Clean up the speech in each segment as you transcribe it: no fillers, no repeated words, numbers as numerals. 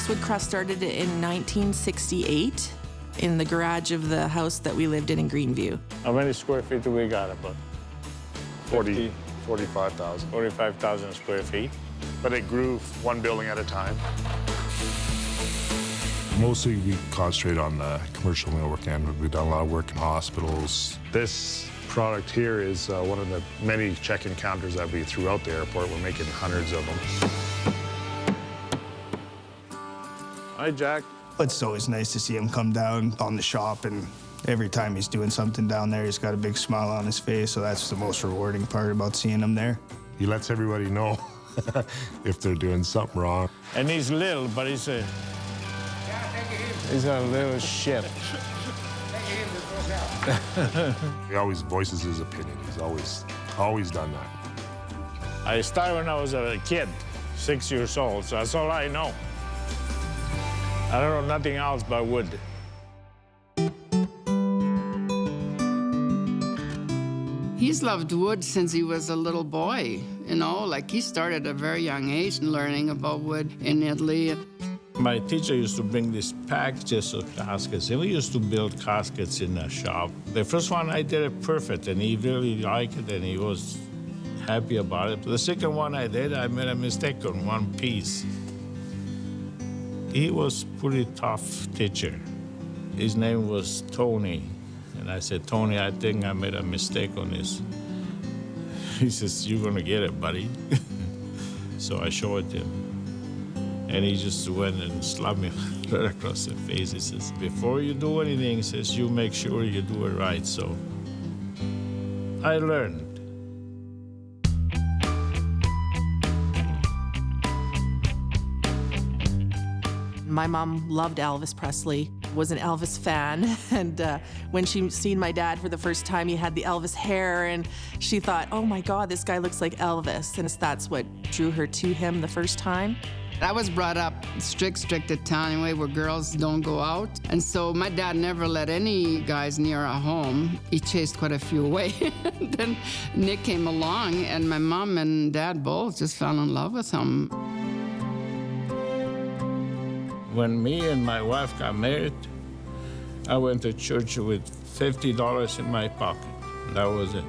Woodcraft started in 1968 in the garage of the house that we lived in Greenview. How many square feet do we got? About 45,000. 45,000 square feet. But it grew one building at a time. Mostly we concentrate on the commercial millwork end. We've done a lot of work in hospitals. This product here is one of the many check-in counters that we throughout the airport. We're making hundreds of them. Hi, Jack. It's always nice to see him come down on the shop, and every time he's doing something down there, he's got a big smile on his face, so that's the most rewarding part about seeing him there. He lets everybody know if they're doing something wrong. And he's little, but he's a little shit. He always voices his opinion. He's always done that. I started when I was a kid, 6 years old, so that's all I know. I don't know nothing else but wood. He's loved wood since he was a little boy, you know, like he started at a very young age learning about wood in Italy. My teacher used to bring these packages of caskets, and we used to build caskets in the shop. The first one I did it perfect, and he really liked it, and he was happy about it. The second one I did, I made a mistake on one piece. He was pretty tough teacher. His name was Tony. And I said, Tony, I think I made a mistake on this. He says, you're gonna get it, buddy. So I showed it to him. And he just went and slapped me right across the face. He says, before you do anything, he says, you make sure you do it right. So I learned. My mom loved Elvis Presley, was an Elvis fan, and when she seen my dad for the first time, he had the Elvis hair, and she thought, oh my God, this guy looks like Elvis, and that's what drew her to him the first time. I was brought up strict Italian way where girls don't go out. And so my dad never let any guys near our home. He chased quite a few away. Then Nick came along, and my mom and dad both just fell in love with him. When me and my wife got married, I went to church with $50 in my pocket. That was it.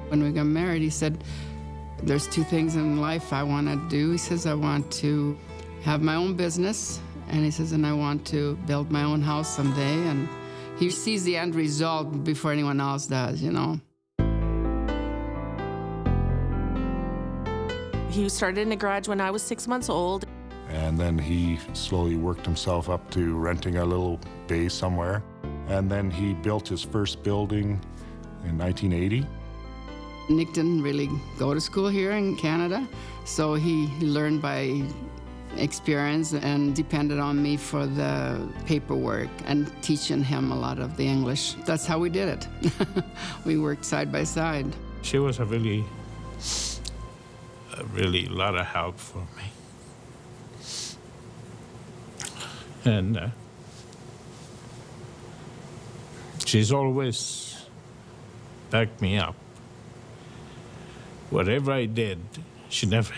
When we got married, he said, there's two things in life I want to do. He says, I want to have my own business, and he says, and I want to build my own house someday. And he sees the end result before anyone else does, you know. He started in a garage when I was 6 months old. And then he slowly worked himself up to renting a little base somewhere. And then he built his first building in 1980. Nick didn't really go to school here in Canada, so he learned by experience and depended on me for the paperwork and teaching him a lot of the English. That's how we did it. We worked side by side. She was a really lot of help for me. And she's always backed me up. Whatever I did, she never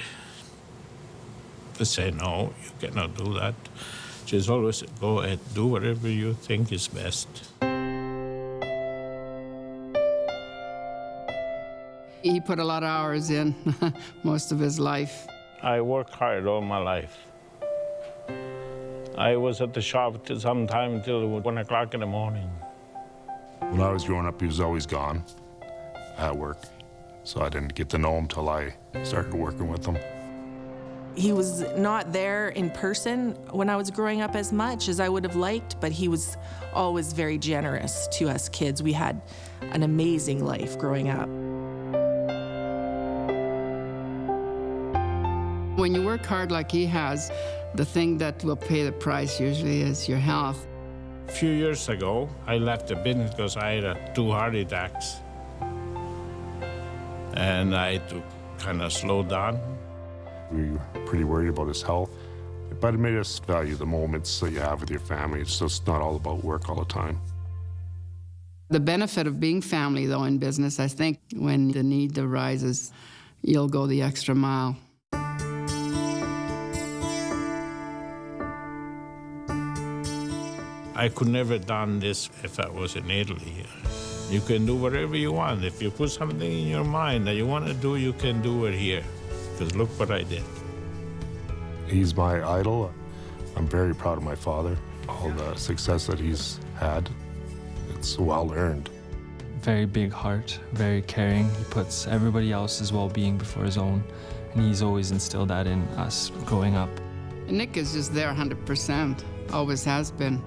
said, no, you cannot do that. She's always said, go ahead, do whatever you think is best. He put a lot of hours in most of his life. I worked hard all my life. I was at the shop sometime until 1 o'clock in the morning. When I was growing up, he was always gone at work. So I didn't get to know him till I started working with him. He was not there in person when I was growing up as much as I would have liked, but he was always very generous to us kids. We had an amazing life growing up. When you work hard like he has, the thing that will pay the price usually is your health. A few years ago, I left the business because I had 2 heart attacks. And I had to kind of slow down. We were pretty worried about his health, but it made us value the moments that you have with your family. It's just not all about work all the time. The benefit of being family, though, in business, I think when the need arises, you'll go the extra mile. I could never done this if I was in Italy. You can do whatever you want. If you put something in your mind that you want to do, you can do it here. Because look what I did. He's my idol. I'm very proud of my father. All the success that he's had, it's well earned. Very big heart, very caring. He puts everybody else's well-being before his own, and he's always instilled that in us growing up. Nick is just there 100%, always has been.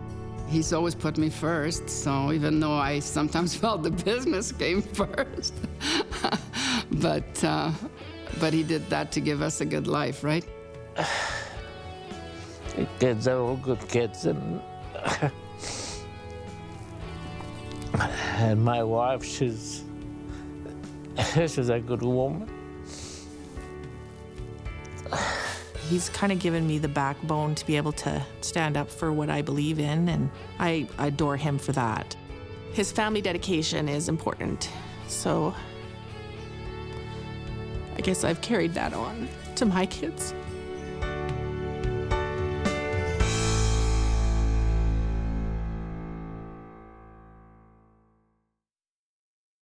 He's always put me first, so even though I sometimes felt the business came first, but he did that to give us a good life, right? The kids are all good kids, and my wife, she's a good woman. He's kind of given me the backbone to be able to stand up for what I believe in, and I adore him for that. His family dedication is important, so I guess I've carried that on to my kids.